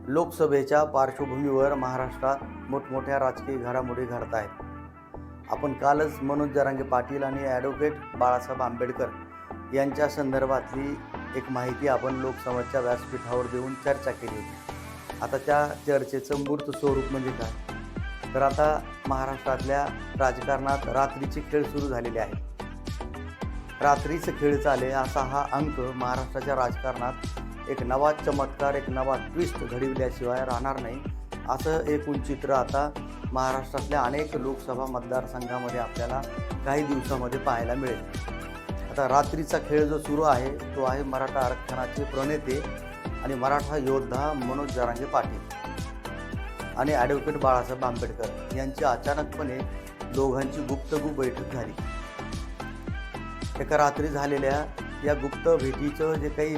लोकसभेच्या पार्श्वभूमीवर महाराष्ट्रात मोठमोठ्या राजकीय घडामोडी घडत आहेत. आपण कालच मनोज जरांगे पाटील आणि ॲडव्होकेट बाळासाहेब आंबेडकर यांच्या संदर्भातली एक माहिती आपण लोकसभेच्या व्यासपीठावर देऊन चर्चा केली होती. आता त्या चर्चेचं मूर्त स्वरूप म्हणजे काय, तर आता महाराष्ट्रातल्या राजकारणात रात्रीचे खेळ सुरू झालेले आहेत. रात्रीचे खेळ चाले असा हा अंक महाराष्ट्राच्या राजकारणात एक नवा चमत्कार, एक नवा ट्विस्ट घडविल्याशिवाय राहणार नाही, असं एकूण चित्र आता महाराष्ट्रातल्या अनेक लोकसभा मतदारसंघामध्ये आपल्याला काही दिवसामध्ये पाहायला मिळेल. आता रात्रीचा खेळ जो सुरू आहे तो आहे मराठा आरक्षणाचे प्रणेते आणि मराठा योद्धा मनोज जरांगे पाटील आणि ॲडव्होकेट बाळासाहेब आंबेडकर यांची अचानकपणे दोघांची गुप्तगू बैठक झाली. एका रात्री झालेल्या या गुप्त भेटीचं जे काही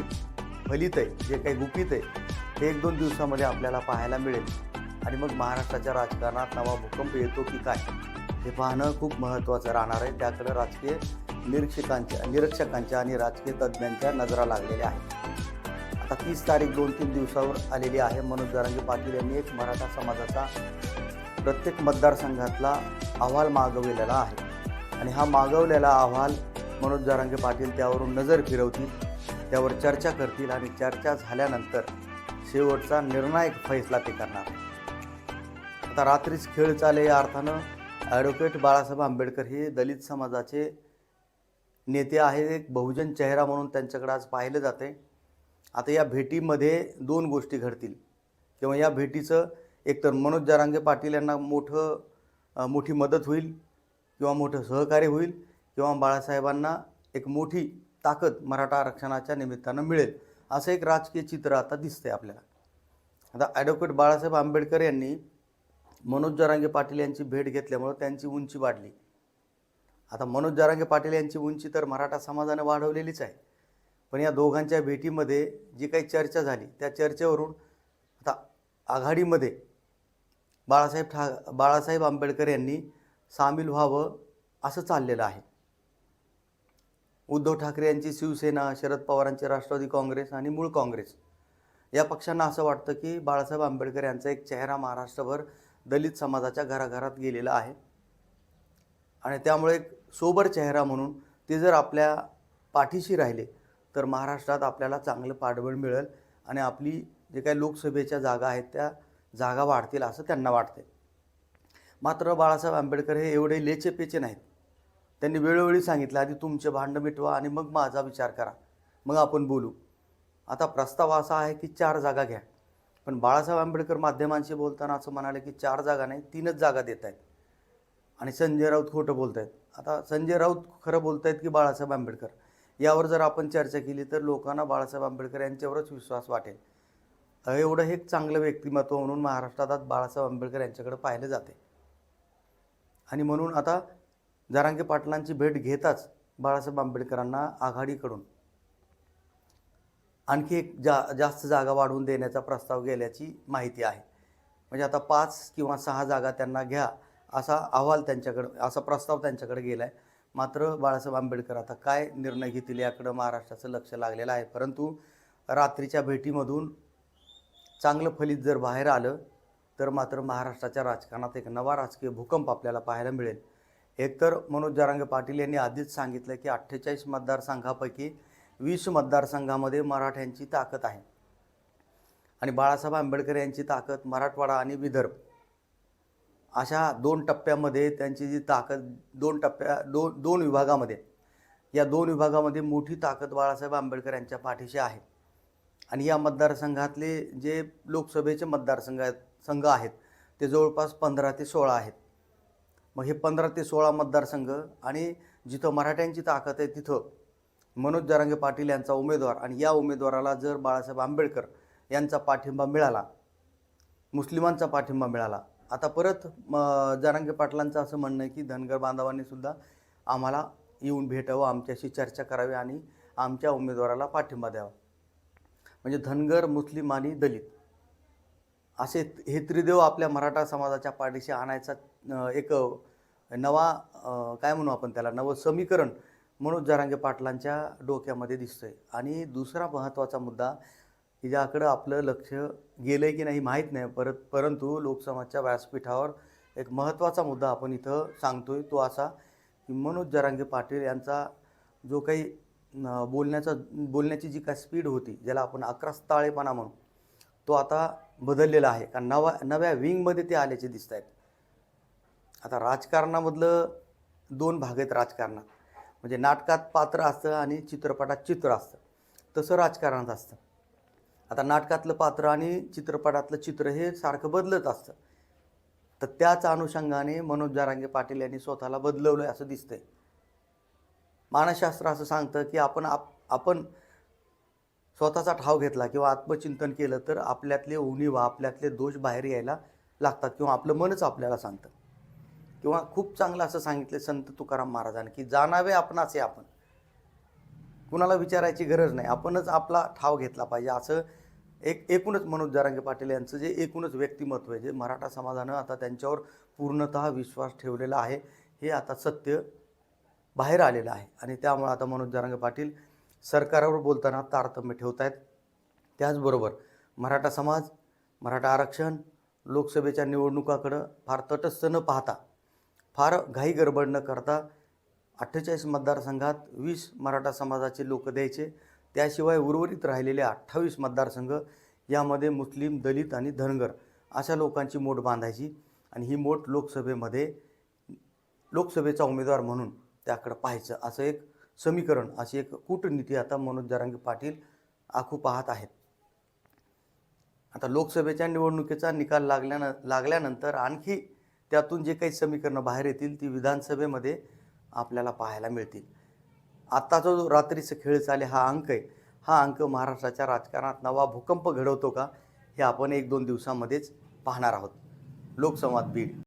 फलित आहे, जे काही गुपित आहे, ते 1-2 दिवसामध्ये आपल्याला पाहायला मिळेल आणि मग महाराष्ट्राच्या राजकारणात नवा भूकंप येतो की काय हे पाहणं खूप महत्त्वाचं राहणार आहे. त्याकडे राजकीय निरीक्षकांच्या आणि राजकीय तज्ज्ञांच्या नजरा लागलेल्या आहेत. आता 30 तारीख 2-3 दिवसावर आलेली आहे. मनोज जरांगे पाटील यांनी एक मराठा समाजाचा प्रत्येक मतदारसंघातला अहवाल मागवलेला आहे आणि हा मागवलेला अहवाल मनोज जरांगे पाटील त्यावरून नजर फिरवतील, त्यावर चर्चा करतील आणि चर्चा झाल्यानंतर शेवटचा निर्णायक फैसला ते करणार. आता रात्रीच खेळ चाले या अर्थानं ॲडव्होकेट बाळासाहेब आंबेडकर हे दलित समाजाचे नेते आहेत, एक बहुजन चेहरा म्हणून त्यांच्याकडे आज पाहिलं जाते. आता या भेटीमध्ये 2 गोष्टी घडतील किंवा या भेटीचं एकतर मनोज जरांगे पाटील यांना मोठी मदत होईल किंवा मोठं सहकार्य होईल किंवा बाळासाहेबांना एक मोठी ताकद मराठा आरक्षणाच्या निमित्तानं मिळेल, असं एक राजकीय चित्र आता दिसतंय आपल्याला. आता ॲडव्होकेट बाळासाहेब आंबेडकर यांनी मनोज जरांगे पाटील यांची भेट घेतल्यामुळं त्यांची उंची वाढली. आता मनोज जरांगे पाटील यांची उंची तर मराठा समाजाने वाढवलेलीच आहे, पण या दोघांच्या भेटीमध्ये जी काही चर्चा झाली त्या चर्चेवरून आता आघाडीमध्ये बाळासाहेब आंबेडकर यांनी सामील व्हावं असं चाललेलं आहे. उद्धव ठाकरे यांची शिवसेना, शरद पवारांचे राष्ट्रवादी काँग्रेस आणि मूळ काँग्रेस या पक्षांना असं वाटतं की बाळासाहेब आंबेडकर यांचा एक चेहरा महाराष्ट्रभर दलित समाजाच्या घराघरात गेलेला आहे आणि त्यामुळे एक सोबर चेहरा म्हणून ते जर आपल्या पाठीशी राहिले तर महाराष्ट्रात आपल्याला चांगलं पाठबळ मिळेल आणि आपली जे काही लोकसभेच्या जागा आहेत त्या जागा वाढतील असं त्यांना वाटते. मात्र बाळासाहेब आंबेडकर हे एवढे लेचेपेचे नाहीत. त्यांनी वेळोवेळी सांगितलं, आधी तुमचे भांडं मिटवा आणि मग माझा विचार करा, मग आपण बोलू. आता प्रस्ताव असा आहे की 4 जागा घ्या, पण बाळासाहेब आंबेडकर माध्यमांशी बोलताना असं म्हणाले की 4 जागा नाही 3च जागा देत आहेत आणि संजय राऊत खोटं बोलत आहेत. आता संजय राऊत खरं बोलत आहेत की बाळासाहेब आंबेडकर, यावर जर आपण चर्चा केली तर लोकांना बाळासाहेब आंबेडकर यांच्यावरच विश्वास वाटेल. एवढं हे चांगलं व्यक्तिमत्व म्हणून महाराष्ट्रात बाळासाहेब आंबेडकर यांच्याकडे पाहिलं जाते आणि म्हणून आता जरांगे पाटलांची भेट घेताच बाळासाहेब आंबेडकरांना आघाडीकडून आणखी एक जास्त जागा वाढवून देण्याचा प्रस्ताव गेल्याची माहिती आहे. म्हणजे आता 5 किंवा 6 जागा त्यांना घ्या असा अहवाल असा प्रस्ताव त्यांच्याकडे गेला आहे. मात्र बाळासाहेब आंबेडकर आता काय निर्णय घेतील याकडं महाराष्ट्राचं लक्ष लागलेलं आहे. परंतु रात्रीच्या भेटीमधून चांगलं फलित जर बाहेर आलं तर मात्र महाराष्ट्राच्या राजकारणात एक नवा राजकीय भूकंप आपल्याला पाहायला मिळेल. एकतर मनोज जरांगे पाटील यांनी आधीच सांगितलं की 48 मतदारसंघापैकी 20 मतदारसंघामध्ये मराठ्यांची ताकद आहे आणि बाळासाहेब आंबेडकर यांची ताकद मराठवाडा आणि विदर्भ अशा 2 टप्प्यामध्ये त्यांची जी ताकद 2 विभागामध्ये, या 2 विभागामध्ये मोठी ताकद बाळासाहेब आंबेडकर यांच्या पाठीशी आहे आणि या मतदारसंघातले जे लोकसभेचे मतदारसंघ आहेत ते जवळपास 15 ते 16 आहेत. मग हे 15 ते 16 मतदारसंघ आणि जिथं मराठ्यांची ताकद आहे तिथं मनोज जरांगे पाटील यांचा उमेदवार आणि या उमेदवाराला जर बाळासाहेब आंबेडकर यांचा पाठिंबा मिळाला, मुस्लिमांचा पाठिंबा मिळाला, आता परत जरांगे पाटलांचं असं म्हणणं आहे की धनगर बांधवांनी सुद्धा आम्हाला येऊन भेटावं, आमच्याशी चर्चा करावी आणि आमच्या उमेदवाराला पाठिंबा द्यावा. म्हणजे धनगर, मुस्लिम आणि दलित असे हे त्रिदेव आपल्या मराठा समाजाच्या पाठीशी आणायचा एक नवा काय म्हणू आपण त्याला, नवं समीकरण मनोज जरांगे पाटलांच्या डोक्यामध्ये दिसतंय. आणि दुसरा महत्त्वाचा मुद्दा की ज्याकडं आपलं लक्ष गेलं की नाही माहीत नाही, परंतु लोकसमाजच्या व्यासपीठावर एक महत्त्वाचा मुद्दा आपण इथं सांगतोय, तो असा की मनोज जरांगे पाटील यांचा जो काही बोलण्याची जी काही स्पीड होती, ज्याला आपण अक्रास्ताळेपणा म्हणू, तो आता बदललेला आहे. कारण नव्या विंगमध्ये ते आल्याचे दिसत आहेत. आता राजकारणामधलं 2 भाग आहेत राजकारणात. म्हणजे नाटकात पात्र असतं आणि चित्रपटात चित्र असतं. तसं राजकारणात असतं. आता नाटकातलं पात्र आणि चित्रपटातलं चित्र हे सारखं बदलत असतं. तर त्याच अनुषंगाने मनोज जरांगे पाटील यांनी स्वतःला बदलवलं आहे असं दिसतंय. मानसशास्त्र असं सांगतं की आपण स्वतःचा ठाव घेतला किंवा आत्मचिंतन केलं तर आपल्यातले उणीवा, आपल्यातले दोष बाहेर यायला लागतात किंवा आपलं मनच आपल्याला सांगतं. किंवा खूप चांगलं असं सांगितलं संत तुकाराम महाराजांनी की जाणावे आपणाचे आपण. कुणाला विचारायची गरज नाही, आपणच आपला ठाव घेतला पाहिजे. असं एकूणच मनोज जरांगे पाटील यांचं जे एकूणच व्यक्तिमत्व आहे, जे मराठा समाजानं आता त्यांच्यावर पूर्णतः विश्वास ठेवलेला आहे, हे आता सत्य बाहेर आलेलं आहे. आणि त्यामुळे आता मनोज जरांगे पाटील सरकारवर बोलताना तारतम्य ठेवत आहेत. त्याचबरोबर मराठा समाज, मराठा आरक्षण, लोकसभेच्या निवडणुकाकडं फार तटस्थ न पाहता, फार घाई गडबड न करता 48 मतदारसंघात 20 मराठा समाजाचे लोक द्यायचे. त्याशिवाय उर्वरित राहिलेले 28 मतदारसंघ यामध्ये मुस्लिम, दलित आणि धनगर अशा लोकांची मोठ बांधायची आणि ही मोठ लोकसभेचा उमेदवार म्हणून त्याकडं पाहायचं, असं एक समीकरण, अशी एक कूटनीती आता मनोज जरांगे पाटील आखू पाहत आहेत. आता लोकसभेच्या निवडणुकीचा निकाल लागल्यानंतर आणखी त्यातून जे काही समीकरणं बाहेर येतील ती विधानसभेमध्ये आपल्याला पाहायला मिळतील. आत्ताचा जो रात्रीचा खेळ चाले हा अंक आहे, हा अंक महाराष्ट्राच्या राजकारणात नवा भूकंप घडवतो का, हे आपण 1-2 दिवसामध्येच पाहणार आहोत. लोकसंवाद बीड.